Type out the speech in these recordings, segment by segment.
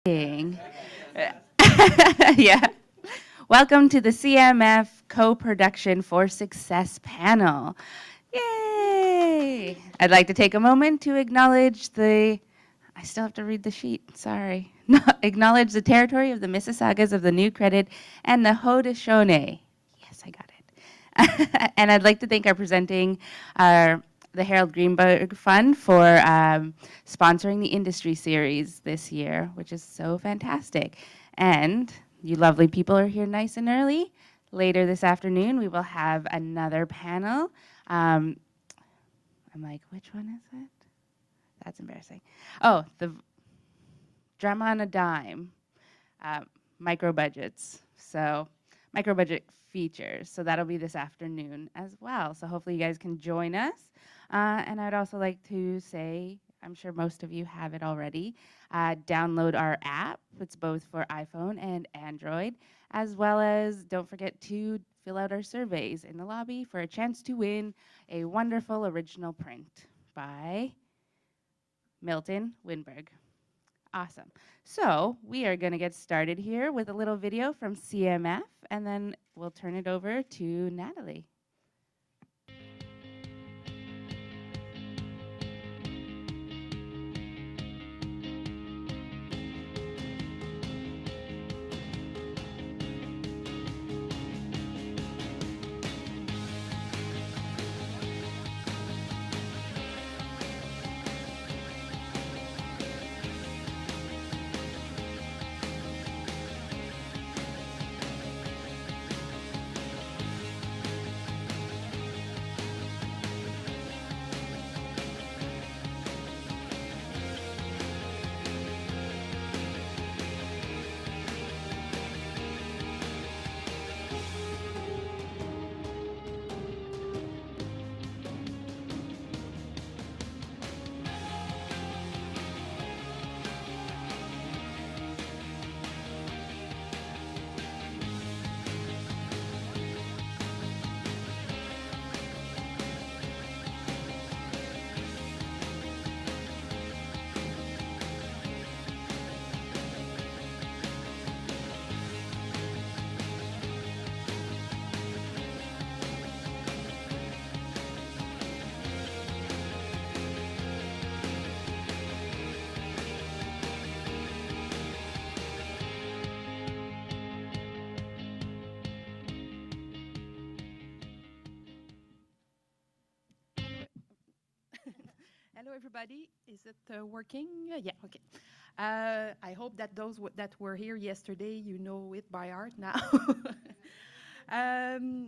Yeah. Welcome to the CMF Co-Production for Success panel. Yay! I'd like to take a moment to acknowledge I still have to read the sheet, sorry. Acknowledge the territory of the Mississaugas of the New Credit and the Haudenosaunee. Yes, I got it. And I'd like to thank our presenting, the Harold Greenberg Fund for sponsoring the industry series this year, which is so fantastic. And you lovely people are here nice and early. Later this afternoon, we will have another panel. I'm like, which one is it? That's embarrassing. Oh, the Drama on a Dime, micro budgets. So micro budget features. So that'll be this afternoon as well. So hopefully you guys can join us. And I'd also like to say, I'm sure most of you have it already, download our app. It's both for iPhone and Android, as well as don't forget to fill out our surveys in the lobby for a chance to win a wonderful original print by Milton Winberg. Awesome. So we are going to get started here with a little video from CMF, and then we'll turn it over to Natalie. Hello, everybody. Is it working? Yeah, okay. I hope that those that were here yesterday, you know it by heart now. um,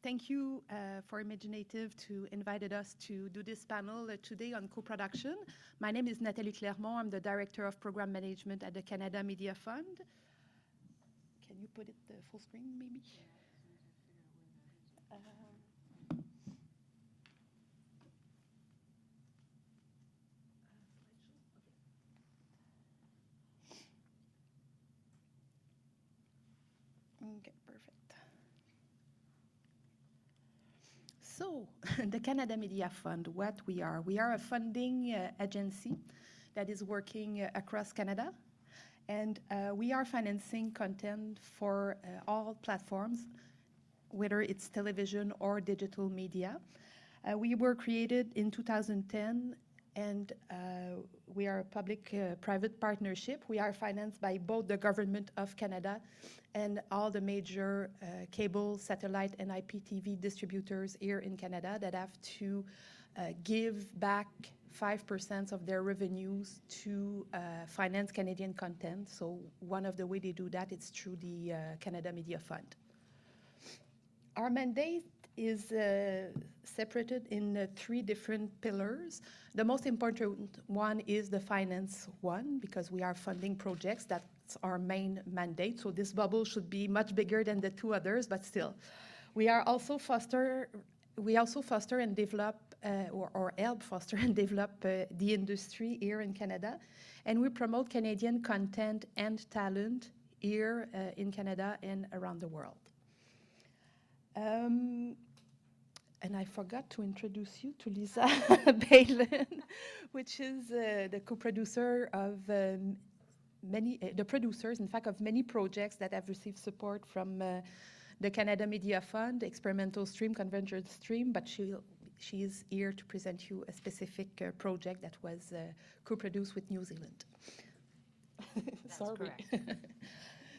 Thank you for Imaginative to invited us to do this panel today on co-production. My name is Nathalie Clermont. I'm the Director of Program Management at the Canada Media Fund. Can you put it full screen, maybe? Okay, perfect. So, the Canada Media Fund, what we are? We are a funding agency that is working across Canada, and we are financing content for all platforms, whether it's television or digital media. We were created in 2010, and we are a public-private partnership. We are financed by both the Government of Canada and all the major cable, satellite, and IPTV distributors here in Canada that have to give back 5% of their revenues to finance Canadian content. So one of the way they do that is through the Canada Media Fund. Our mandate is separated in three different pillars. The most important one is the finance one, because we are funding projects. That's our main mandate. So this bubble should be much bigger than the two others, but still. We also foster and develop or help foster and develop the industry here in Canada. And we promote Canadian content and talent here in Canada and around the world. And I forgot to introduce you to Lisa Balin, which is the co-producer of the producers, in fact, of many projects that have received support from the Canada Media Fund, Experimental Stream, Convergent Stream, but she is here to present you a specific project that was co-produced with New Zealand. Sorry. Correct.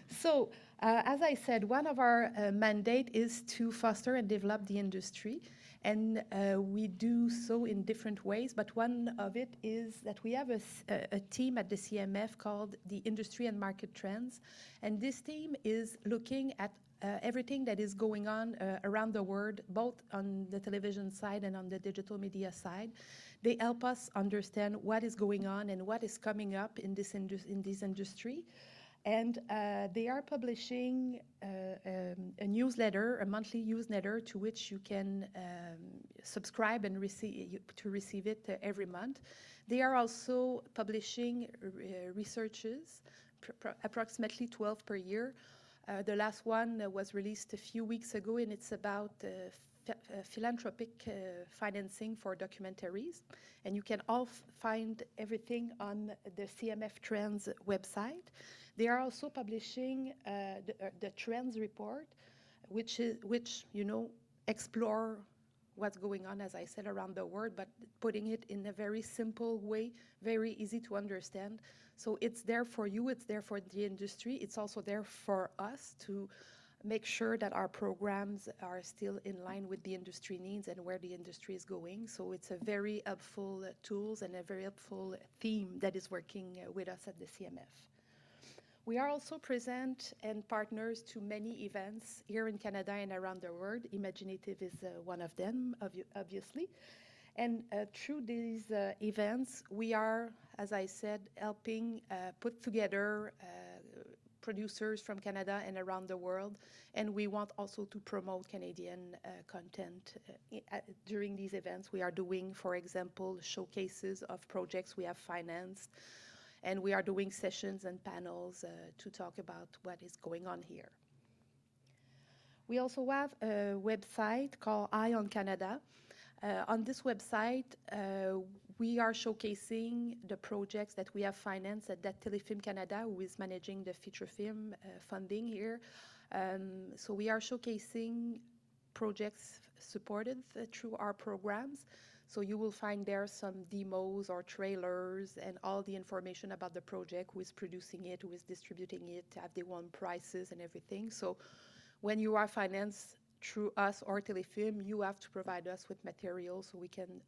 So, as I said, one of our mandate is to foster and develop the industry, and we do so in different ways, but one of it is that we have a team at the CMF called the Industry and Market Trends, and this team is looking at everything that is going on around the world, both on the television side and on the digital media side. They help us understand what is going on and what is coming up in this industry. And they are publishing a newsletter, a monthly newsletter, to which you can subscribe and receive it every month. They are also publishing researches, approximately 12 per year. The last one was released a few weeks ago, and it's about philanthropic financing for documentaries. And you can all find everything on the CMF Trends website. They are also publishing the Trends report, which explore what's going on, as I said, around the world, but putting it in a very simple way, very easy to understand. So it's there for you, it's there for the industry, it's also there for us to make sure that our programs are still in line with the industry needs and where the industry is going. So it's a very helpful tools and a very helpful theme that is working with us at the CMF. We are also present and partners to many events here in Canada and around the world. Imaginative is one of them, obviously. And through these events, we are, as I said, helping put together producers from Canada and around the world. And we want also to promote Canadian content during these events. We are doing, for example, showcases of projects we have financed. And we are doing sessions and panels to talk about what is going on here. We also have a website called Eye on Canada. On this website, we are showcasing the projects that we have financed at that Telefilm Canada, who is managing the feature film funding here. So we are showcasing projects supported through our programs. So you will find there some demos or trailers and all the information about the project, who is producing it, who is distributing it, have they won prizes and everything. So when you are financed through us or Telefilm, you have to provide us with materials so we can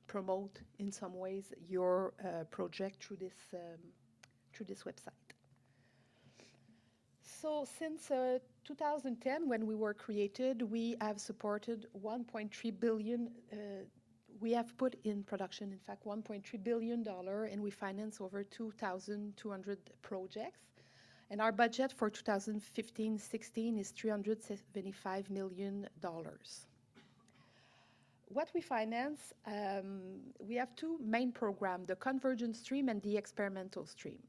promote in some ways your project through this website. So since 2010, when we were created, we have supported 1.3 billion. We have put in production, in fact, $1.3 billion, and we finance over 2,200 projects. And our budget for 2015-16 is $375 million. What we finance, we have two main programs, the Convergent Stream and the Experimental Stream.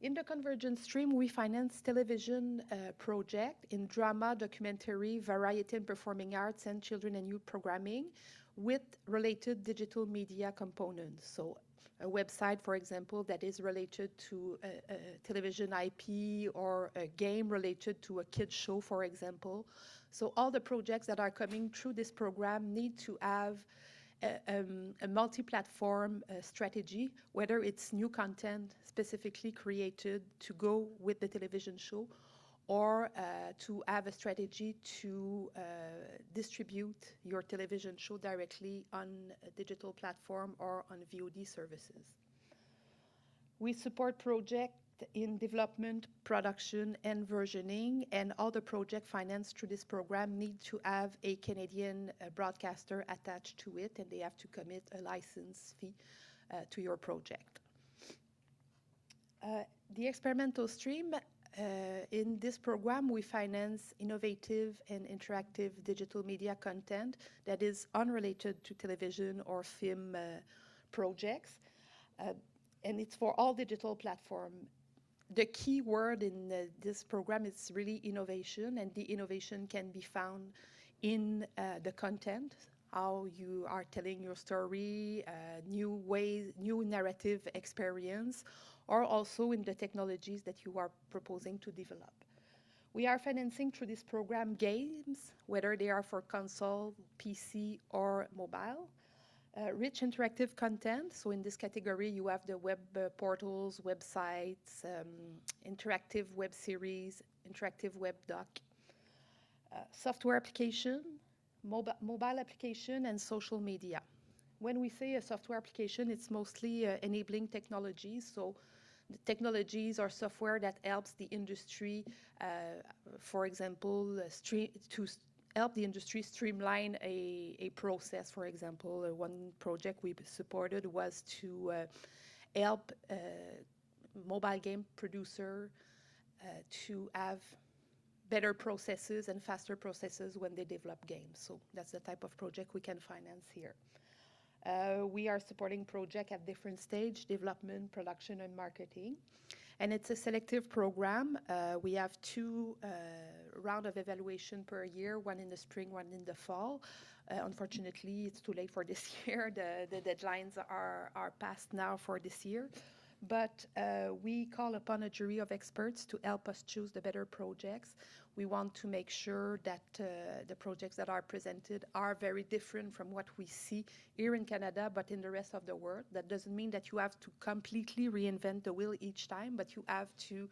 In the Convergent Stream, we finance television project in drama, documentary, variety and performing arts, and children and youth programming with related digital media components. So a website, for example, that is related to a television IP or a game related to a kid's show, for example. So all the projects that are coming through this program need to have a multi-platform strategy, whether it's new content specifically created to go with the television show, or to have a strategy to distribute your television show directly on a digital platform or on VOD services. We support projects in development, production, and versioning, and all the project financed through this program need to have a Canadian broadcaster attached to it, and they have to commit a license fee to your project. The Experimental Stream, in this program, we finance innovative and interactive digital media content that is unrelated to television or film projects, and it's for all digital platforms. The key word in this program is really innovation, and the innovation can be found in the content. how you are telling your story, new ways, new narrative experience, or also in the technologies that you are proposing to develop. We are financing through this program games, whether they are for console, PC, or mobile. Rich interactive content. So in this category, you have the web portals, websites, interactive web series, interactive web doc, software application, mobile application, and social media. When we say a software application, it's mostly enabling technologies. So the technologies or software that helps the industry, for example, help the industry streamline a process. For example, one project we supported was to help mobile game producer to have better processes and faster processes when they develop games. So that's the type of project we can finance here. We are supporting projects at different stage, development, production, and marketing. And it's a selective program. We have two rounds of evaluation per year, one in the spring, one in the fall. Unfortunately, it's too late for this year. The deadlines are passed now for this year. But we call upon a jury of experts to help us choose the better projects. We want to make sure that the projects that are presented are very different from what we see here in Canada, but in the rest of the world. That doesn't mean that you have to completely reinvent the wheel each time, but you have to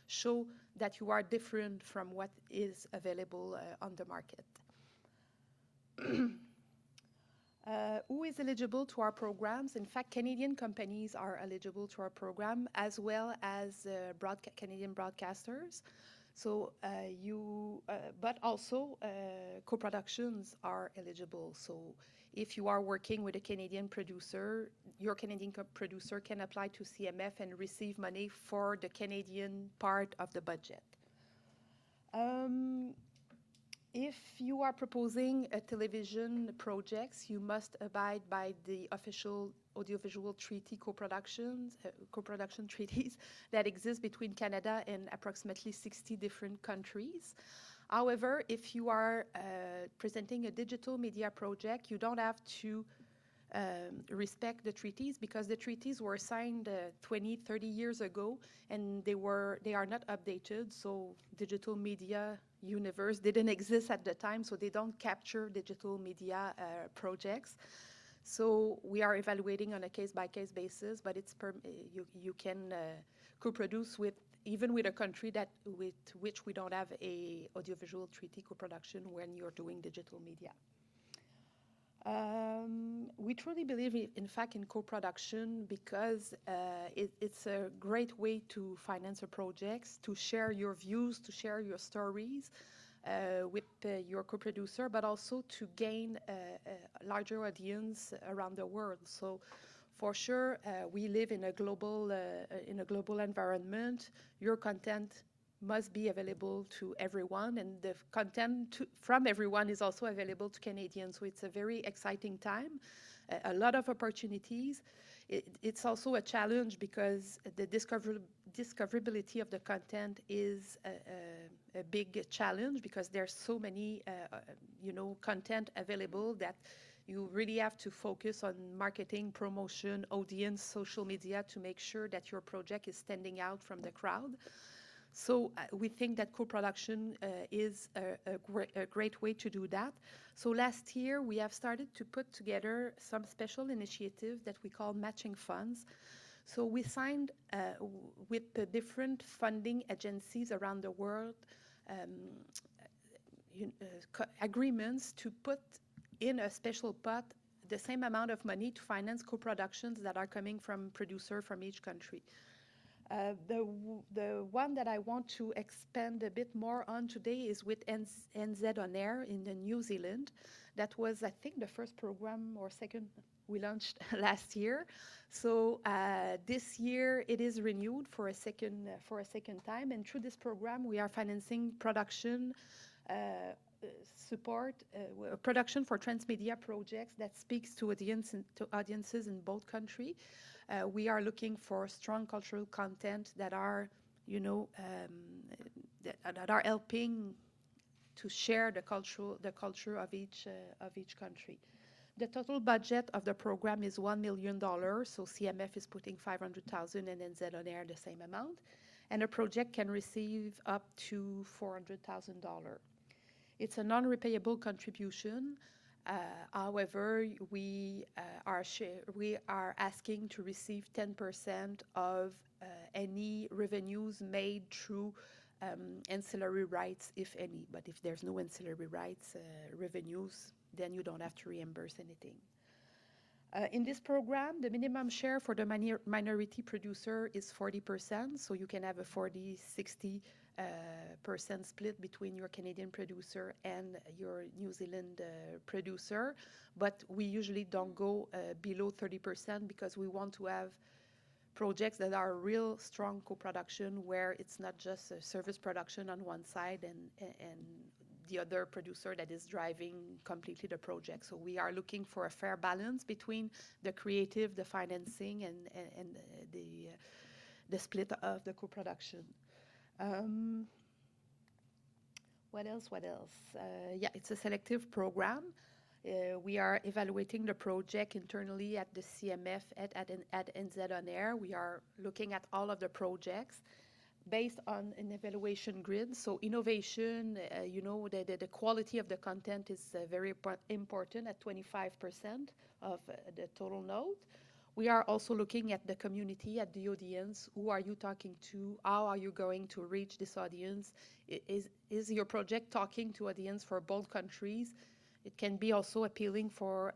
show that you are different from what is available on the market. Who is eligible to our programs? In fact, Canadian companies are eligible to our program, as well as Canadian broadcasters. So but also co-productions are eligible. So if you are working with a Canadian producer, your Canadian producer can apply to CMF and receive money for the Canadian part of the budget. If you are proposing a television projects, you must abide by the official audiovisual treaty co-production treaties that exist between Canada and approximately 60 different countries. However, if you are presenting a digital media project, you don't have to respect the treaties, because the treaties were signed 20, 30 years ago, and they are not updated. So digital media universe didn't exist at the time, so they don't capture digital media projects. So we are evaluating on a case-by-case basis, but you can co-produce even with a country with which we don't have a audiovisual treaty co-production when you're doing digital media. We truly believe, in fact, in co-production, because it's a great way to finance a project, to share your views, to share your stories with your co-producer, but also to gain a larger audience around the world. So, for sure, we live in a global environment. Your content must be available to everyone, and the content from everyone is also available to Canadians. So it's a very exciting time, a lot of opportunities. It's also a challenge, because the discoverability of the content is a big challenge, because there's so many content available that you really have to focus on marketing, promotion, audience, social media, to make sure that your project is standing out from the crowd. So we think that co-production is a great way to do that. So last year, we have started to put together some special initiatives that we call matching funds. So we signed with the different funding agencies around the world agreements to put in a special pot the same amount of money to finance co-productions that are coming from producers from each country. The one that I want to expand a bit more on today is with NZ On Air in New Zealand. That was, I think, the first program or second we launched last year. So this year it is renewed for a second time, and through this program we are financing production support, production for transmedia projects that speaks to audiences in both countries. We are looking for strong cultural content that are, that are helping to share the culture of each country. The total budget of the program is $1 million, so CMF is putting 500,000 and NZ on air the same amount, and a project can receive up to $400,000. It's a non-repayable contribution. However, we are asking to receive 10% of any revenues made through ancillary rights, if any. But if there's no ancillary rights revenues, then you don't have to reimburse anything. In this program, the minimum share for the minority producer is 40%, so you can have a 40-60% split between your Canadian producer and your New Zealand producer, but we usually don't go below 30% because we want to have projects that are real strong co-production where it's not just a service production on one side and the other producer that is driving completely the project. So we are looking for a fair balance between the creative, the financing, and the split of the co-production. What else? Yeah, it's a selective program. We are evaluating the project internally at the CMF at NZ on air. We are looking at all of the projects based on an evaluation grid. So innovation, the quality of the content is very important at 25% of the total note. We are also looking at the community, at the audience. Who are you talking to? How are you going to reach this audience? Is your project talking to audience for both countries? It can be also appealing for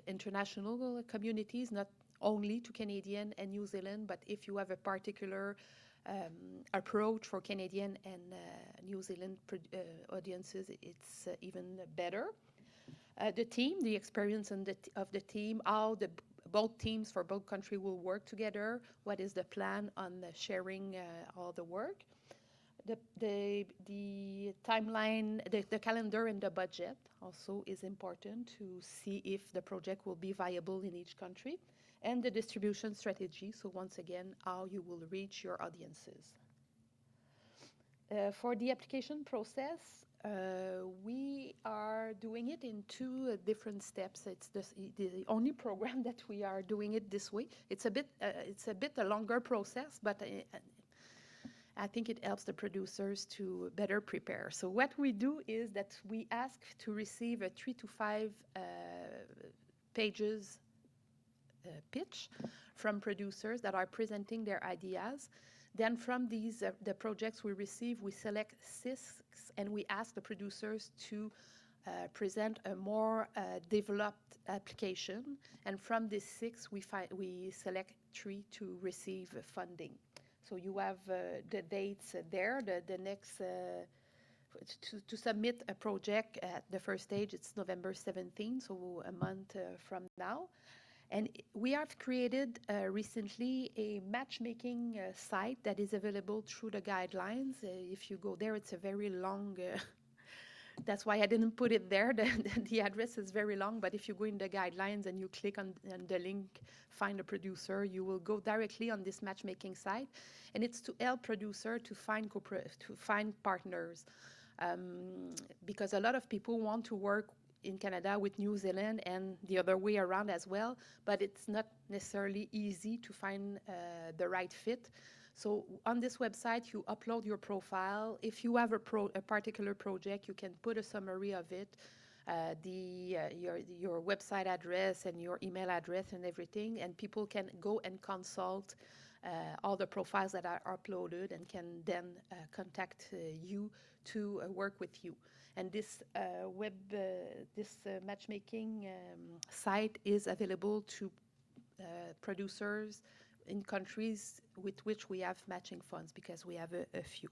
international communities, not only to Canadian and New Zealand, but if you have a particular approach for Canadian and New Zealand audiences, it's even better. The team, the experience of the team, how both teams for both countries will work together, what is the plan on sharing all the work. The timeline, the calendar and the budget also is important to see if the project will be viable in each country, and the distribution strategy, so once again, how you will reach your audiences. For the application process, we are doing it in two different steps. It's the only program that we are doing it this way. It's a bit a longer process, but I think it helps the producers to better prepare. So what we do is that we ask to receive a 3 to 5 pages pitch from producers that are presenting their ideas. Then from these, the projects we receive, we select 6 and we ask the producers to present a more developed application. And from these 6, we select 3 to receive funding. So you have the dates there. The next, to submit a project at the first stage, it's November 17, so a month from now. And we have created recently a matchmaking site that is available through the guidelines. If you go there, it's a very long, that's why I didn't put it there. The address is very long, but if you go in the guidelines and you click on the link, find a producer, you will go directly on this matchmaking site. And it's to help producer to find partners. Because a lot of people want to work in Canada with New Zealand and the other way around as well, but it's not necessarily easy to find the right fit. So on this website, you upload your profile. If you have a particular project, you can put a summary of it, your website address and your email address and everything, and people can go and consult all the profiles that are uploaded and can then contact you to work with you. And this matchmaking site is available to producers in countries with which we have matching funds, because we have a few.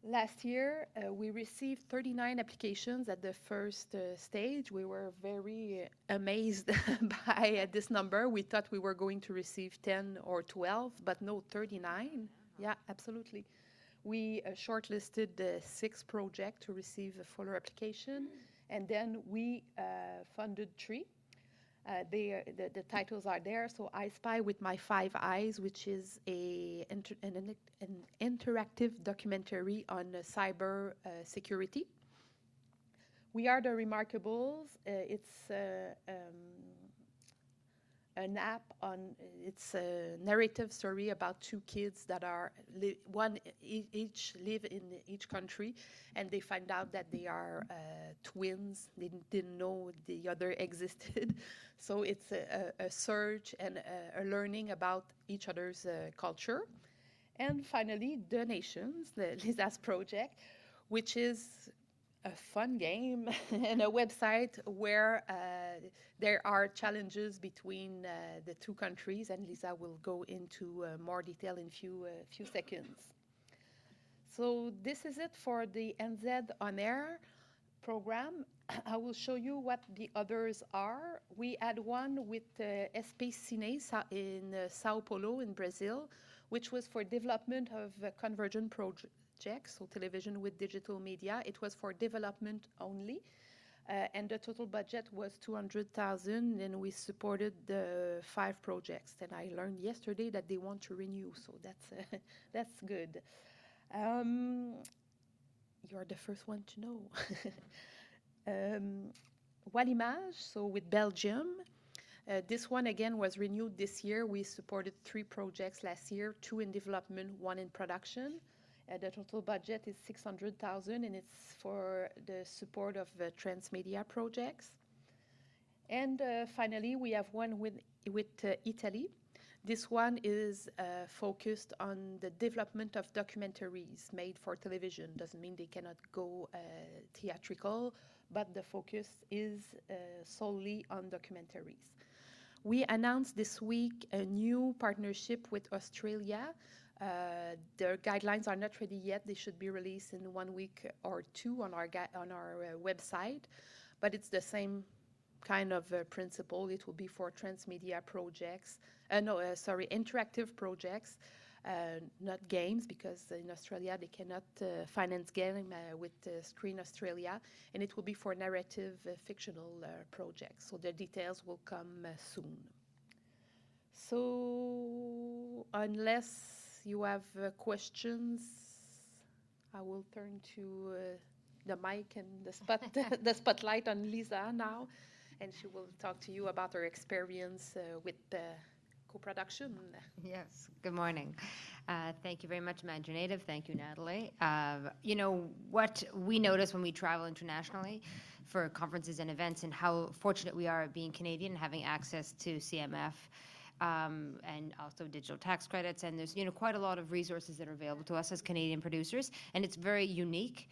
Last year, we received 39 applications at the first stage. We were very amazed by this number. We thought we were going to receive 10 or 12, but no, 39. Yeah, absolutely. We shortlisted 6 projects to receive a fuller application, and then we funded 3. The titles are there. So I Spy with My 5 Eyes, which is an interactive documentary on cyber security. We Are the Remarkables. It's an app on it's a narrative story about two kids that are each live in each country, and they find out that they are twins. They didn't know the other existed. So it's a search and a learning about each other's culture. And finally, Donations, the Lisa's project, which is a fun game and a website where there are challenges between the two countries, and Lisa will go into more detail in few seconds. So this is it for the NZ On Air program. I will show you what the others are. We had one with SP Cine in Sao Paulo in Brazil, which was for development of Convergent projects, so television with digital media. It was for development only. And the total budget was 200,000, and we supported the 5 projects. And I learned yesterday that they want to renew, so that's good. You're the first one to know. Walimage, so with Belgium. This one again was renewed this year. We supported 3 projects last year, 2 in development, 1 in production. The total budget is 600,000, and it's for the support of transmedia projects. And finally, we have one with Italy. This one is focused on the development of documentaries made for television. Doesn't mean they cannot go theatrical, but the focus is solely on documentaries. We announced this week a new partnership with Australia. Their guidelines are not ready yet. They should be released in 1 week or 2 on our website, but it's the same kind of principle. It will be for transmedia projects, interactive projects, not games, because in Australia they cannot finance game with Screen Australia, and it will be for narrative fictional projects. So the details will come soon. So unless you have questions, I will turn to the mic and the spotlight on Lisa now, and she will talk to you about her experience with co-production. Yes, good morning. Thank you very much, Imaginative. Thank you, Natalie. What we notice when we travel internationally for conferences and events, and how fortunate we are being Canadian and having access to CMF, and also digital tax credits. And there's quite a lot of resources that are available to us as Canadian producers, and it's very unique.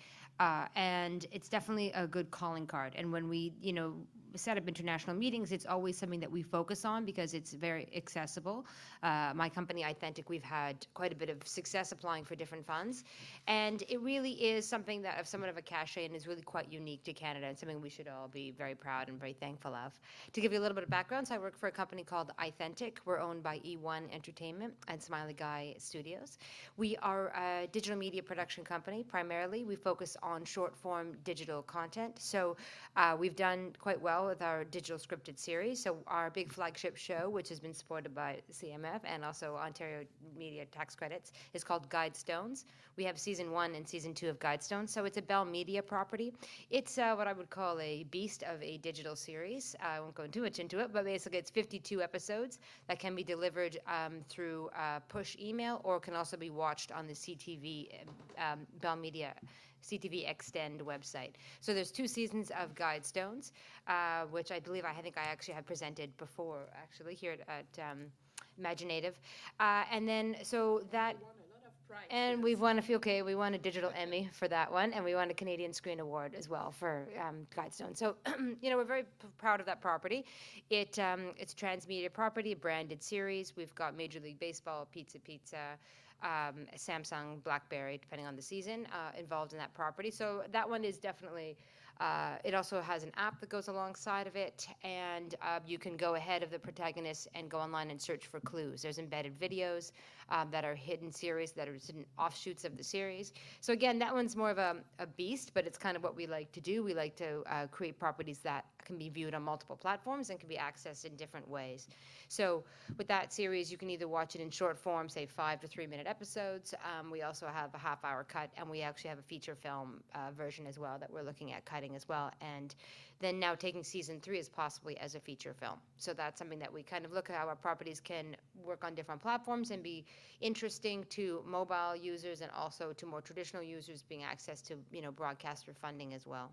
And it's definitely a good calling card. And when we, set up international meetings, it's always something that we focus on because it's very accessible. My company, Authentic, we've had quite a bit of success applying for different funds. And it really is something that of somewhat of a cachet and is really quite unique to Canada, and something we should all be very proud and very thankful of. To give you a little bit of background, so I work for a company called Authentic. We're owned by E1 Entertainment and Smiley Guy Studios. We are a digital media production company. Primarily, we focus on short-form digital content. So we've done quite well with our digital scripted series. So our big flagship show, which has been supported by CMF and also Ontario Media Tax Credits, is called Guidestones. We have season 1 and season 2 of Guidestones. So it's a Bell Media property. It's what I would call a beast of a digital series. I won't go too much into it, but basically it's 52 episodes that can be delivered through push email, or can also be watched on the CTV Bell Media CTV Extend website. So there's 2 seasons of Guidestones, which I think I actually have presented before, actually, here at Imaginative. And then, so that... And we've won we won a digital Emmy for that one, and we won a Canadian Screen Award as well for Guidestone. So, we're very proud of that property. It's a transmedia property, a branded series. We've got Major League Baseball, Pizza, Samsung, BlackBerry, depending on the season, involved in that property. So that one is definitely... it also has an app that goes alongside of it, and you can go ahead of the protagonist and go online and search for clues. There's embedded videos that are hidden series, that are hidden offshoots of the series. So again, that one's more of a beast, but it's kind of what we like to do. We like to create properties that can be viewed on multiple platforms and can be accessed in different ways. So with that series, you can either watch it in short form, say 5 to 3 minute episodes. We also have a half-hour cut, and we actually have a feature film version as well that we're looking at cutting as well. And then now taking season 3 as possibly as a feature film. So that's something that we kind of look at how our properties can work on different platforms and be interesting to mobile users and also to more traditional users, being access to, broadcaster funding as well.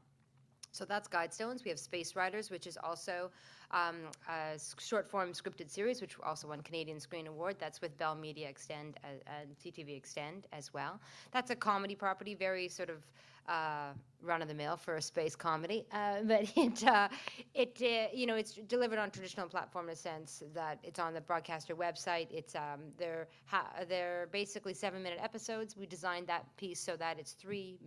So that's Guidestones. We have Space Riders, which is also a short-form scripted series, which also won Canadian Screen Award. That's with Bell Media Extend and CTV Extend as well. That's a comedy property, very sort of run-of-the-mill for a space comedy, but it's delivered on traditional platform in a sense that it's on the broadcaster website. It's they're basically 7-minute episodes. We designed that piece so that it's 3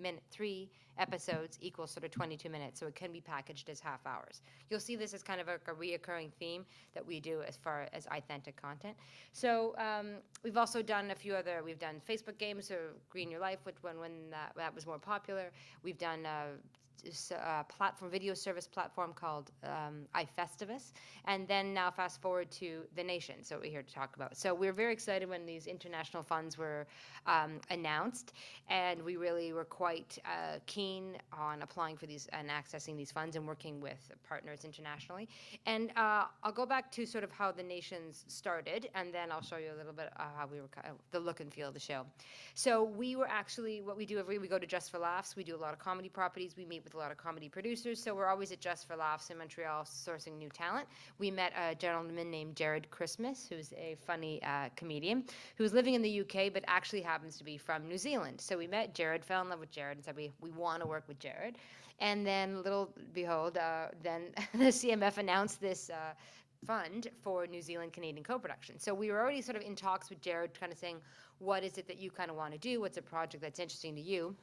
episodes equals sort of 22 minutes, so it can be packaged as half hours. You'll see this as kind of a reoccurring theme that we do as far as authentic content. So we've also done we've done Facebook games, so Green Your Life, which when that was more popular. We've done a video service platform called iFestivus, and then now fast forward to The Nation, so what we're here to talk about. So we're very excited when these international funds were announced, and we really were quite keen on applying for these and accessing these funds and working with partners internationally. And I'll go back to sort of how The Nations started, and then I'll show you a little bit how we were the look and feel of the show. So we were actually, what we do we go to Just for Laughs. We do a lot of comedy properties. We meet with a lot of comedy producers. So we're always at Just for Laughs in Montreal sourcing new talent. We met a gentleman named Jarrod Christmas, who's a funny comedian who's living in the UK but actually happens to be from New Zealand. So we met Jarrod, fell in love with Jarrod, and said we want to work with Jarrod. And then, little behold, then the CMF announced this fund for New Zealand Canadian co-production. So we were already sort of in talks with Jarrod, kind of saying, what is it that you kind of want to do? What's a project that's interesting to you?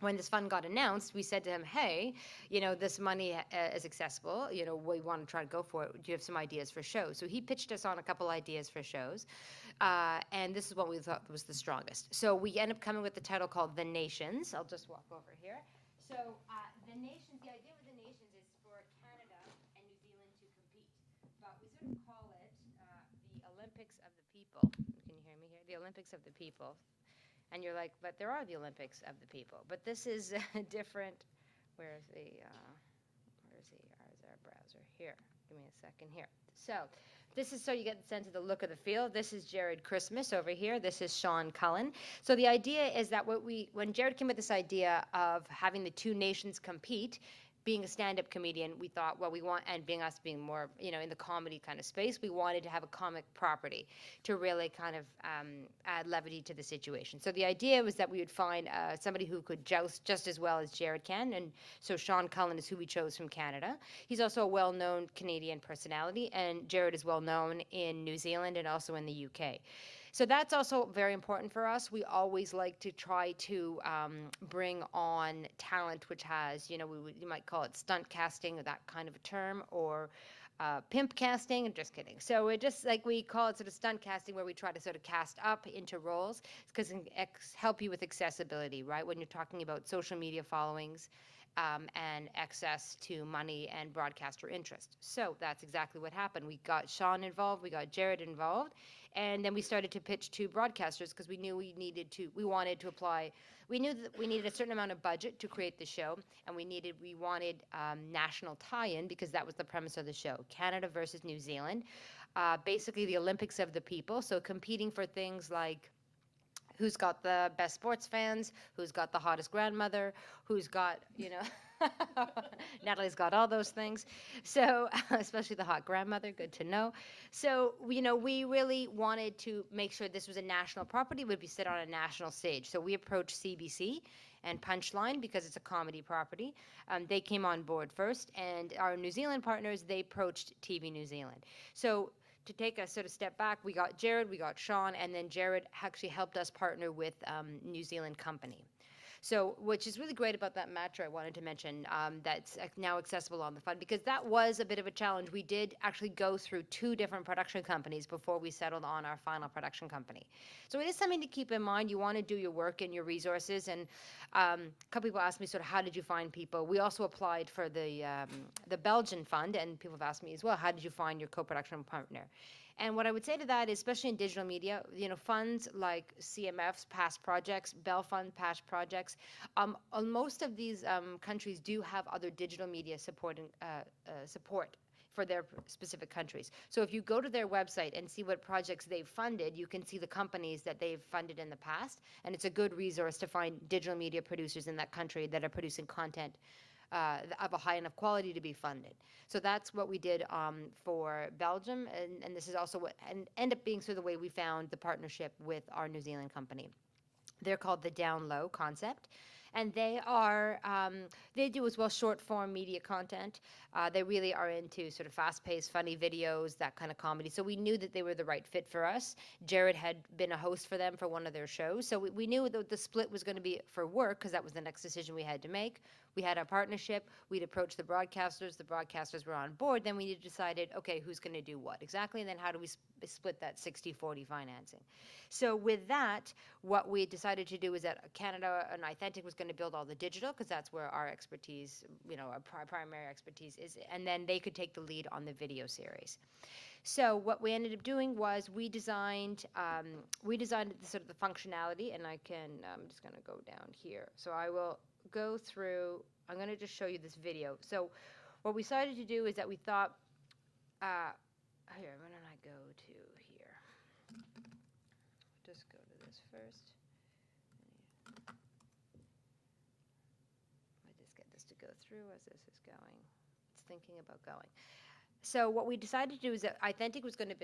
When this fund got announced, we said to him, hey, this money is accessible. We want to try to go for it. Do you have some ideas for shows? So he pitched us on a couple ideas for shows. And this is what we thought was the strongest. So we ended up coming with the title called The Nations. I'll just walk over here. So The Nations, the idea with The Nations is for Canada and New Zealand to compete. But we sort of call it the Olympics of the people. Can you hear me here? The Olympics of the people. And you're like, but there are the Olympics of the people. But this is a different. Where's our browser? Here. Give me a second here. So this is so you get the sense of the look of the feel. This is Jarrod Christmas over here. This is Shaun Cullen. So the idea is that when Jarrod came with this idea of having the two nations compete, being a stand-up comedian, we thought, and being more, in the comedy kind of space, we wanted to have a comic property to really kind of add levity to the situation. So the idea was that we would find somebody who could joust just as well as Jarrod can, and so Shaun Cullen is who we chose from Canada. He's also a well-known Canadian personality, and Jarrod is well-known in New Zealand and also in the UK. So that's also very important for us. We always like to try to bring on talent which has, you might call it stunt casting, or that kind of a term, or pimp casting. I'm just kidding. So we're just we call it sort of stunt casting, where we try to sort of cast up into roles, because it can help you with accessibility, right? When you're talking about social media followings, and access to money and broadcaster interest. So that's exactly what happened. We got Shaun involved, we got Jarrod involved, and then we started to pitch to broadcasters, because we knew we needed to a certain amount of budget to create the show, and we wanted national tie-in, because that was the premise of the show. Canada versus New Zealand, basically the Olympics of the people, so competing for things like who's got the best sports fans, who's got the hottest grandmother, who's got, Natalie's got all those things. So, especially the hot grandmother, good to know. So, we really wanted to make sure this was a national property, would be set on a national stage. So we approached CBC and Punchline, because it's a comedy property. They came on board first, and our New Zealand partners, they approached TV New Zealand. So to take a sort of step back, we got Jarrod, we got Shaun, and then Jarrod actually helped us partner with New Zealand company. So, which is really great about that matcher I wanted to mention, that's now accessible on the fund, because that was a bit of a challenge. We did actually go through 2 different production companies before we settled on our final production company. So it is something to keep in mind. You want to do your work and your resources. And a couple people asked me, sort of, how did you find people? We also applied for the Belgian fund, and people have asked me as well, how did you find your co-production partner? And what I would say to that is, especially in digital media, funds like CMF's past projects, Bell Fund past projects, most of these countries do have other digital media support for their specific countries. So if you go to their website and see what projects they've funded, you can see the companies that they've funded in the past, and it's a good resource to find digital media producers in that country that are producing content of a high enough quality to be funded. So that's what we did for Belgium, and this is also what ended up being sort of the way we found the partnership with our New Zealand company. They're called the Down Low Concept, and they do as well short form media content. They really are into sort of fast-paced, funny videos, that kind of comedy. So we knew that they were the right fit for us. Jarrod had been a host for them for one of their shows, so we knew that the split was going to be for work, because that was the next decision we had to make. We had our partnership. We'd approached the broadcasters. The broadcasters were on board. Then we decided, okay, who's going to do what exactly, and then how do we split that 60-40 financing? So with that, what we decided to do is that Canada and Authentic was going to build all the digital, because that's where our expertise, our primary expertise is, and then they could take the lead on the video series. So what we ended up doing was we designed the sort of the functionality, and I'm just going to go down here. So I will go through. I'm going to just show you this video. So what we decided to do is that we thought, here, why don't I go to here? Just go to this first. Let me just get this to go through as this is going. It's thinking about going. So what we decided to do is that Authentic was going to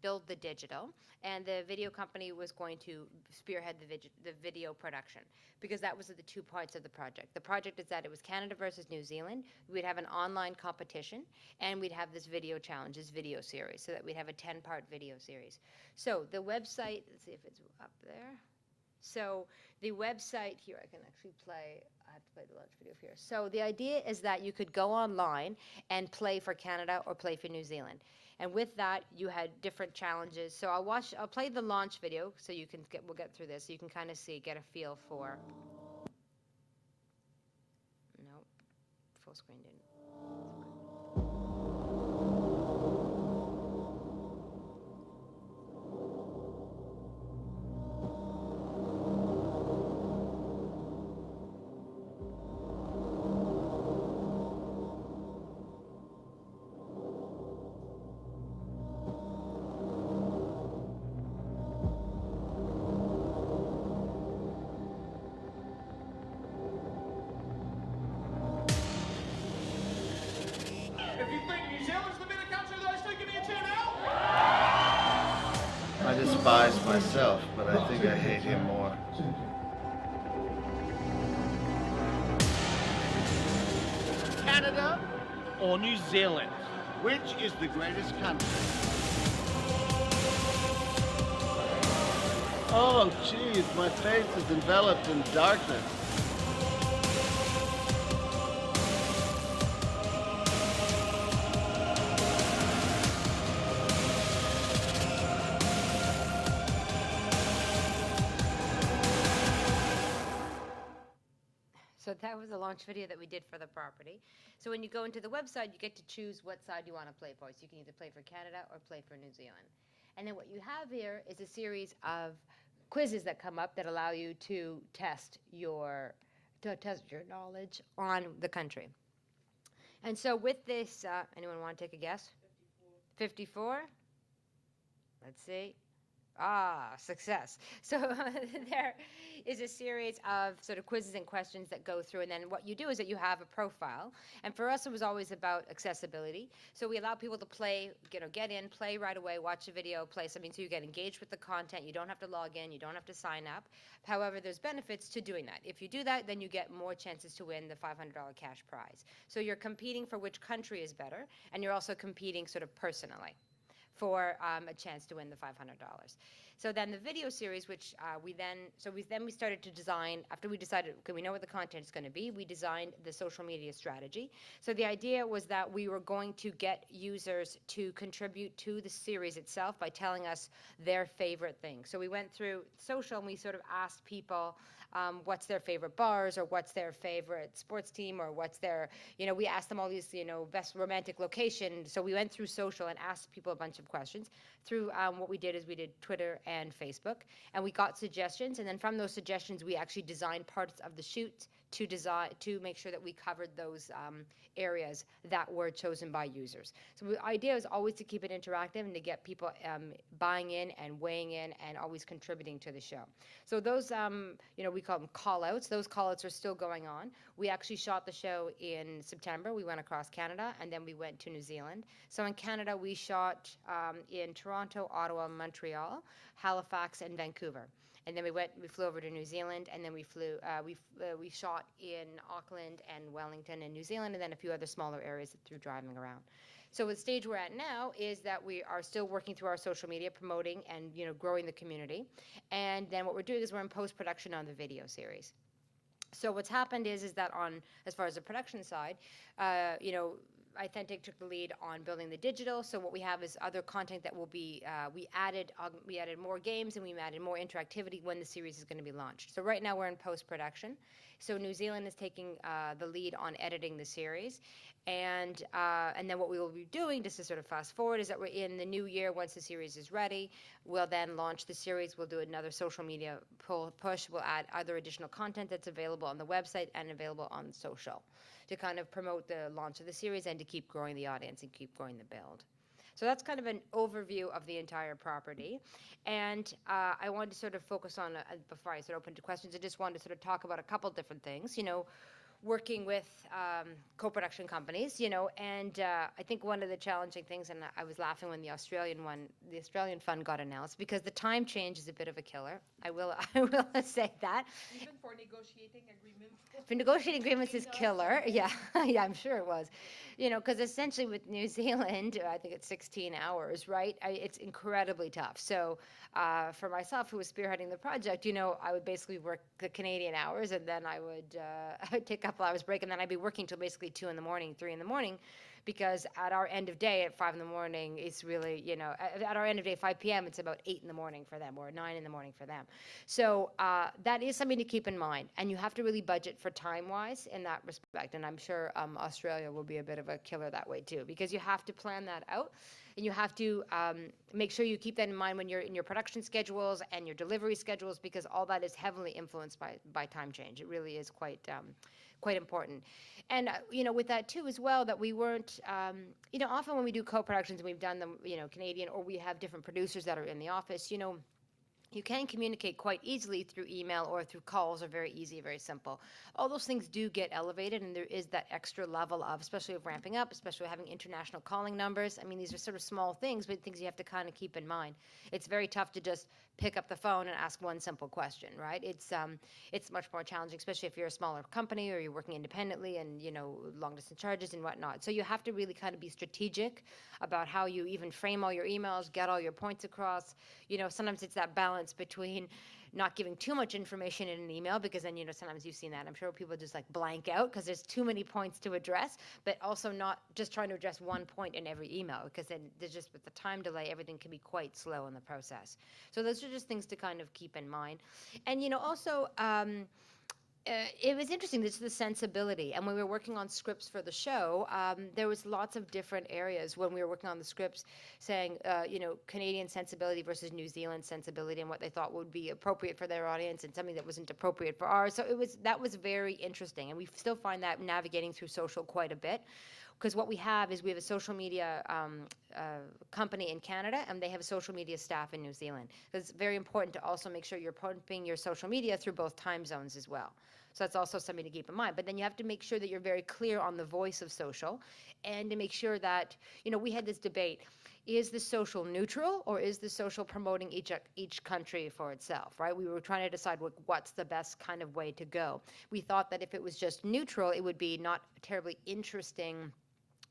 build the digital, and the video company was going to spearhead the video production, because that was the 2 parts of the project. The project is that it was Canada versus New Zealand. We'd have an online competition, and we'd have this video challenge, this video series, so that we'd have a 10-part video series. So the website, let's see if it's up there. So the website here, I can actually play. I have to play the launch video here. So the idea is that you could go online and play for Canada or play for New Zealand. And with that, you had different challenges. So I'll play the launch video so we'll get through this. So you can kind of get a feel for. No, full screen didn't. If you think New Zealand's the better country of those two, give me a cheer now. I despise myself, but I think I hate him more. Canada or New Zealand? Which is the greatest country? Oh, jeez, my face is enveloped in darkness. So that was a launch video that we did for the property. So when you go into the website, you get to choose what side you want to play for. So you can either play for Canada or play for New Zealand. And then what you have here is a series of quizzes that come up that allow you to test your knowledge on the country. And so with this, anyone want to take a guess? 54? Let's see. Success. So there is a series of sort of quizzes and questions that go through, and then what you do is that you have a profile. And for us, it was always about accessibility. So we allow people to play, get in, play right away, watch a video, play something, so you get engaged with the content. You don't have to log in, you don't have to sign up. However, there's benefits to doing that. If you do that, then you get more chances to win the $500 cash prize. So you're competing for which country is better, and you're also competing sort of personally for a chance to win the $500. So then the video series, which we started to design, after we decided, okay, we know what the content is going to be, we designed the social media strategy. So the idea was that we were going to get users to contribute to the series itself by telling us their favorite thing. So we went through social and we sort of asked people what's their favorite bars, or what's their favorite sports team, or what's their, we asked them all these, best romantic location. So we went through social and asked people a bunch of questions. Through what we did is we did Twitter and Facebook, and we got suggestions, and then from those suggestions we actually designed parts of the shoot to make sure that we covered those areas that were chosen by users. So the idea is always to keep it interactive and to get people buying in and weighing in and always contributing to the show. So those, we call them call-outs. Those call-outs are still going on. We actually shot the show in September. We went across Canada, and then we went to New Zealand. So in Canada, we shot in Toronto, Ottawa, Montreal, Halifax, and Vancouver. And then we flew over to New Zealand, and then we shot in Auckland and Wellington in New Zealand, and then a few other smaller areas through driving around. So the stage we're at now is that we are still working through our social media, promoting and growing the community. And then what we're doing is we're in post-production on the video series. So what's happened is that as far as the production side, Authentic took the lead on building the digital. So what we have is other content that will be, we added more games and we added more interactivity when the series is going to be launched. So right now we're in post-production. So New Zealand is taking the lead on editing the series. And then what we will be doing, just to sort of fast forward, is that we're in the new year, once the series is ready, we'll then launch the series. We'll do another social media push. We'll add other additional content that's available on the website and available on social to kind of promote the launch of the series and to keep growing the audience and keep growing the build. So that's kind of an overview of the entire property. And I wanted to sort of focus on, before I sort of open to questions, I just wanted to sort of talk about a couple different things. Working with co-production companies, and I think one of the challenging things, and I was laughing when the Australian fund got announced, because the time change is a bit of a killer. I will say that. Even for negotiating agreements. For negotiating agreements is killer. Yeah, yeah, I'm sure it was. Because essentially with New Zealand, I think it's 16 hours, right? It's incredibly tough. So for myself, who was spearheading the project, I would basically work the Canadian hours, and then I would take a couple hours break, and then I'd be working till basically 2 in the morning, 3 in the morning, because at our end of day at 5 in the morning, it's really, at our end of day, 5 p.m., it's about 8 in the morning for them, or 9 in the morning for them. So that is something to keep in mind, and you have to really budget for time-wise in that respect, and I'm sure Australia will be a bit of a killer that way too, because you have to plan that out, and you have to make sure you keep that in mind when you're in your production schedules and your delivery schedules, because all that is heavily influenced by time change. It really is quite important. And with that too as well, that we weren't, often when we do co-productions, and we've done them, Canadian, or we have different producers that are in the office, you can communicate quite easily through email or through calls, are very easy, very simple. All those things do get elevated, and there is that extra level of, especially of ramping up, especially having international calling numbers. I mean, these are sort of small things, but things you have to kind of keep in mind. It's very tough to just pick up the phone and ask one simple question, right? It's much more challenging, especially if you're a smaller company or you're working independently and, long distance charges and whatnot. So you have to really kind of be strategic about how you even frame all your emails, get all your points across. Sometimes it's that balance between not giving too much information in an email, because then, sometimes you've seen that. I'm sure people just like blank out because there's too many points to address, but also not just trying to address one point in every email, because then there's just, with the time delay, everything can be quite slow in the process. So those are just things to kind of keep in mind. And, also, it was interesting, this is the sensibility. And when we were working on scripts for the show, there was lots of different areas when we were working on the scripts saying, Canadian sensibility versus New Zealand sensibility, and what they thought would be appropriate for their audience and something that wasn't appropriate for ours. So that was very interesting. And we still find that navigating through social quite a bit. Because what we have is we have a social media company in Canada, and they have a social media staff in New Zealand. So it's very important to also make sure you're pumping your social media through both time zones as well. So that's also something to keep in mind. But then you have to make sure that you're very clear on the voice of social, and to make sure that, we had this debate. Is the social neutral, or is the social promoting each country for itself, right? We were trying to decide what's the best kind of way to go. We thought that if it was just neutral, it would be not terribly interesting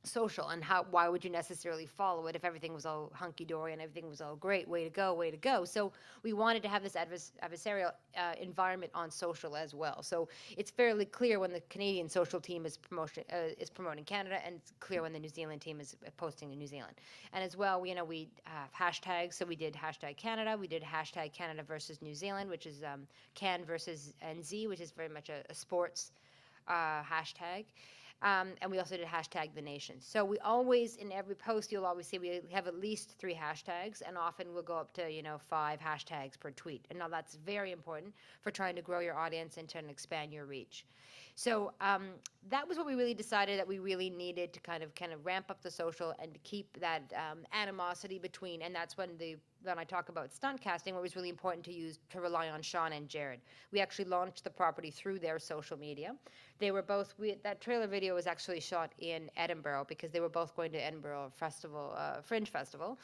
social, and why would you necessarily follow it if everything was all hunky-dory and everything was all great, way to go. So we wanted to have this adversarial environment on social as well. So it's fairly clear when the Canadian social team is promoting Canada, and it's clear when the New Zealand team is posting in New Zealand. And as well, we have hashtags, so we did hashtag Canada, we did hashtag Canada versus New Zealand, which is Can versus NZ, which is very much a sports hashtag. And we also did hashtag the nation. So we always, in every post, you'll always see we have at least 3 hashtags, and often we'll go up to 5 hashtags per tweet. And now that's very important for trying to grow your audience and trying to expand your reach. So that was what we really decided that we really needed to kind of ramp up the social and to keep that animosity between. And that's when I talk about stunt casting, where it was really important to rely on Shaun and Jarrod. We actually launched the property through their social media. They were both, that trailer video was actually shot in Edinburgh because they were both going to Edinburgh Fringe Festival.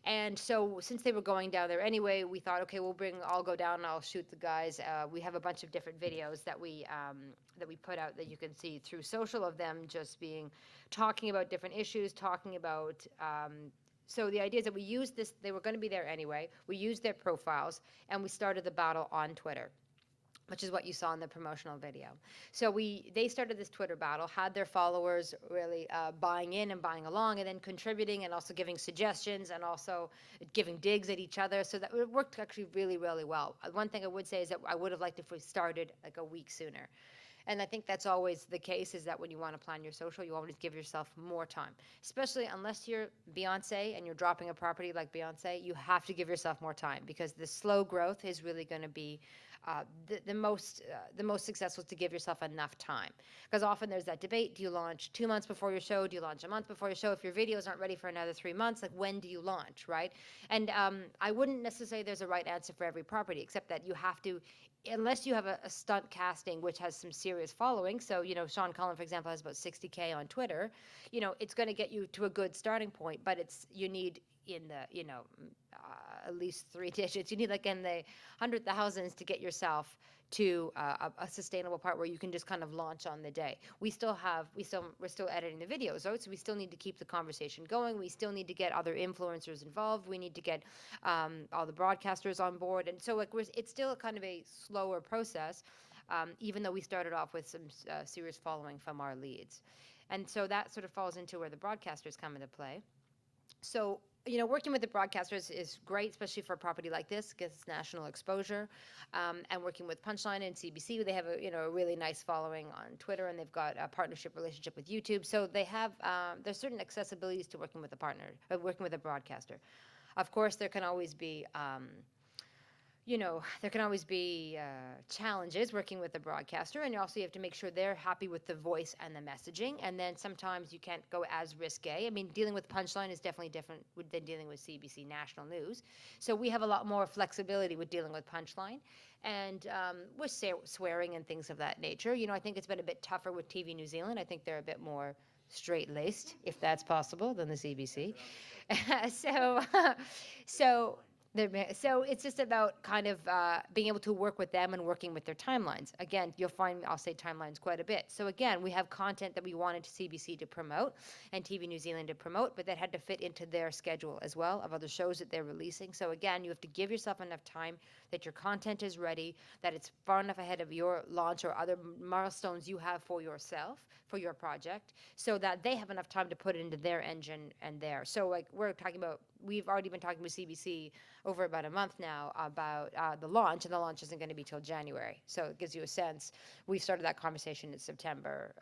And so since they were going down there anyway, we thought, okay, I'll go down and I'll shoot the guys. We have a bunch of different videos that we put out that you can see through social of them just talking about different issues, talking about, so the idea is that we used this, they were going to be there anyway, we used their profiles, and we started the battle on Twitter, which is what you saw in the promotional video. So they started this Twitter battle, had their followers really buying in and buying along, and then contributing and also giving suggestions and also giving digs at each other. So that it worked actually really, really well. One thing I would say is that I would have liked if we started like a week sooner. And I think that's always the case, is that when you want to plan your social, you always give yourself more time. Especially unless you're Beyonce and you're dropping a property like Beyonce, you have to give yourself more time, because the slow growth is really going to be the most successful, is to give yourself enough time. Because often there's that debate: do you launch 2 months before your show? Do you launch a month before your show? If your videos aren't ready for another 3 months, like, when do you launch, right? And I wouldn't necessarily say there's a right answer for every property, except that you have to, unless you have a stunt casting which has some serious following. So Sean Cullen, for example, has about 60K on Twitter. It's going to get you to a good starting point, but you need in the at least 3 digits. You need like in the 100,000s to get yourself to a sustainable part where you can just kind of launch on the day. We're still editing the videos, right? So we still need to keep the conversation going. We still need to get other influencers involved. We need to get all the broadcasters on board. And so it's still kind of a slower process, even though we started off with some serious following from our leads. And so that sort of falls into where the broadcasters come into play. So working with the broadcasters is great, especially for a property like this, because it's national exposure. And working with Punchline and CBC, they have a really nice following on Twitter, and they've got a partnership relationship with YouTube. So they have there's certain accessibilities to working with a partner, working with a broadcaster. Of course, there can always be challenges working with the broadcaster, and you have to make sure they're happy with the voice and the messaging. And then sometimes you can't go as risque. I mean, dealing with Punchline is definitely different than dealing with CBC National News. So we have a lot more flexibility with dealing with Punchline, and with swearing and things of that nature. I think it's been a bit tougher with TV New Zealand. I think they're a bit more straight-laced, if that's possible, than the CBC. So it's just about kind of being able to work with them and working with their timelines. Again, you'll find I'll say timelines quite a bit. So again, we have content that we wanted CBC to promote and TV New Zealand to promote, but that had to fit into their schedule as well of other shows that they're releasing. So again, you have to give yourself enough time that your content is ready, that it's far enough ahead of your launch or other milestones you have for yourself, for your project, so that they have enough time to put it into their engine and there. So we've already been talking with CBC over about a month now about the launch, and the launch isn't going to be till January. So it gives you a sense. We started that conversation in September.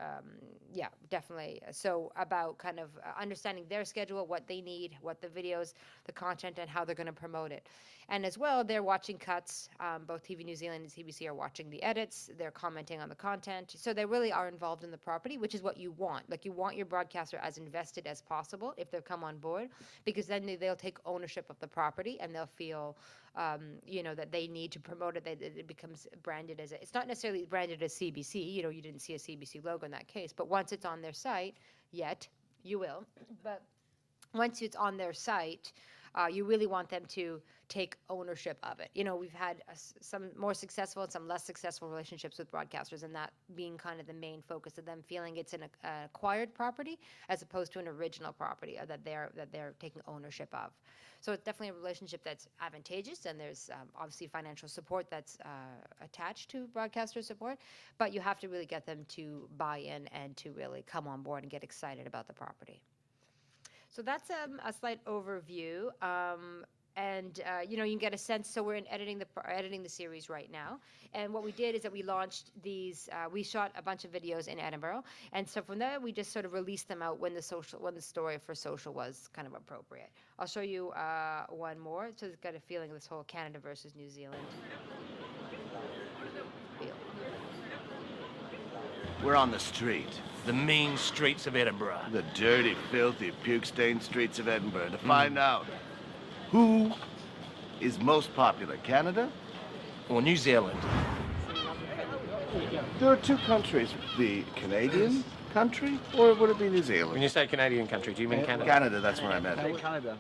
Yeah, definitely. So about kind of understanding their schedule, what they need, what the videos, the content, and how they're going to promote it. And as well, they're watching cuts. Both TV New Zealand and CBC are watching the edits. They're commenting on the content. So they really are involved in the property, which is what you want. Like, you want your broadcaster as invested as possible if they've come on board, because then they'll take ownership of the property, and they'll feel that they need to promote it, that it becomes branded as it's not necessarily branded as CBC. You didn't see a CBC logo in that case, but once it's on their site, you will. But once it's on their site, you really want them to take ownership of it. You know, we've had some more successful and some less successful relationships with broadcasters, and that being kind of the main focus of them feeling it's an acquired property as opposed to an original property that they're taking ownership of. So it's definitely a relationship that's advantageous, and there's obviously financial support that's attached to broadcaster support, but you have to really get them to buy in and to really come on board and get excited about the property. So that's a slight overview. And you know, you can get a sense. So we're editing the series right now. And what we did is that we launched these. We shot a bunch of videos in Edinburgh, and so from there we just sort of released them out when the story for social was kind of appropriate. I'll show you one more. So it's got a feeling of this whole Canada versus New Zealand feel. We're on the street. The mean streets of Edinburgh. The dirty, filthy, puke-stained streets of Edinburgh to find out who is most popular, Canada Or New Zealand. There are two countries, the Canadian country, or would it be New When Zealand? you say Canadian country, do you mean Canada? Canada, that's what I meant. Canada.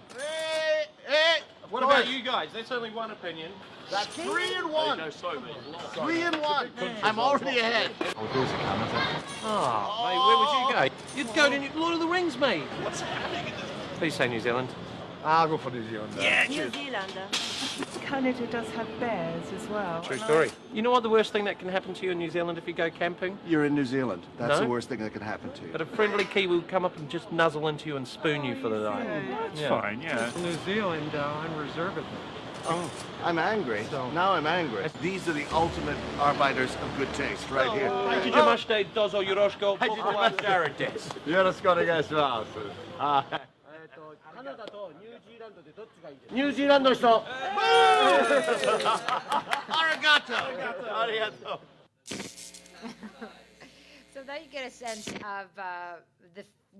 Hey! What about you guys? That's only one opinion. That's 3-1. 3-1. I'm already ahead. Oh, mate, where would you go? You'd go to Lord of the Rings, mate. What's happening in this? Please say New Zealand. I'll go for New Zealand. Yeah, New Zealand. Canada does have bears as well. True story. You know what the worst thing that can happen to you in New Zealand if you go camping? You're in New Zealand. That's No? the worst thing that can happen to you. But a friendly Kiwi will come up and just nuzzle into you and spoon you for the night. That's fine, yeah. New Zealand, I'm reserved. Oh, I'm angry. Now I'm angry. These are the ultimate arbiters of good taste, right here. Thank you so much, Dave. Dozo Yoroshko. Jarrod des. よろしくお願いします。ニュージーランドの人。Arigato. Arigato. So now you get a sense of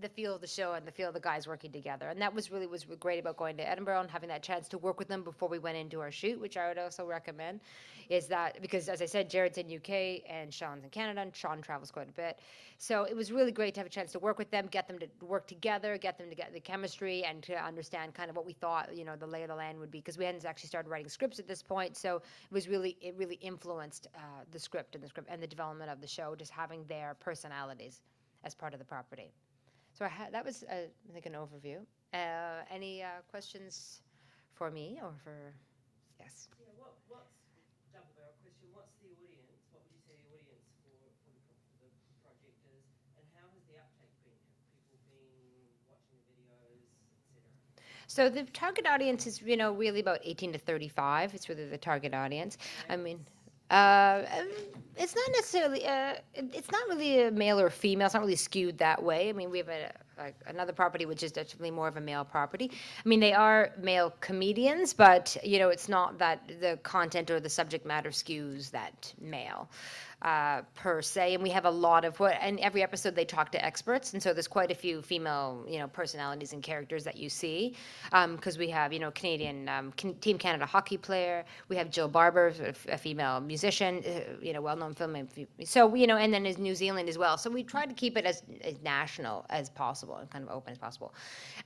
the feel of the show and the feel of the guys working together. And that was great about going to Edinburgh and having that chance to work with them before we went into our shoot, which I would also recommend, is that because, as I said, Jarrod's in UK and Shaun's in Canada, and Shaun travels quite a bit. So it was really great to have a chance to work with them, get them to work together, get them to get the chemistry, and to understand kind of what we thought, you know, the lay of the land would be, because we hadn't actually started writing scripts at this point. So it really influenced the script and the development of the show, just having their personalities as part of the property. So that was, I think, an overview. Any questions for me or for, yes? Yeah, what's double barrel question? What's the audience? What would you say the audience for the project is, and how has the uptake been? Have people been watching the videos, etc.? So the target audience is, you know, really about 18 to 35. It's really the target audience. I mean, it's not necessarily, it's not really a male or female. It's not really skewed that way. I mean, we have another property which is definitely more of a male property. I mean, they are male comedians, but, you know, it's not that the content or the subject matter skews that male. Per se, and we have a lot of and every episode they talk to experts, and so there's quite a few female, you know, personalities and characters that you see, because we have, you know, Canadian Team Canada hockey player, we have Jill Barber, a female musician, you know, well-known film, so, you know, and then there's New Zealand as well. So we try to keep it as national as possible and kind of open as possible.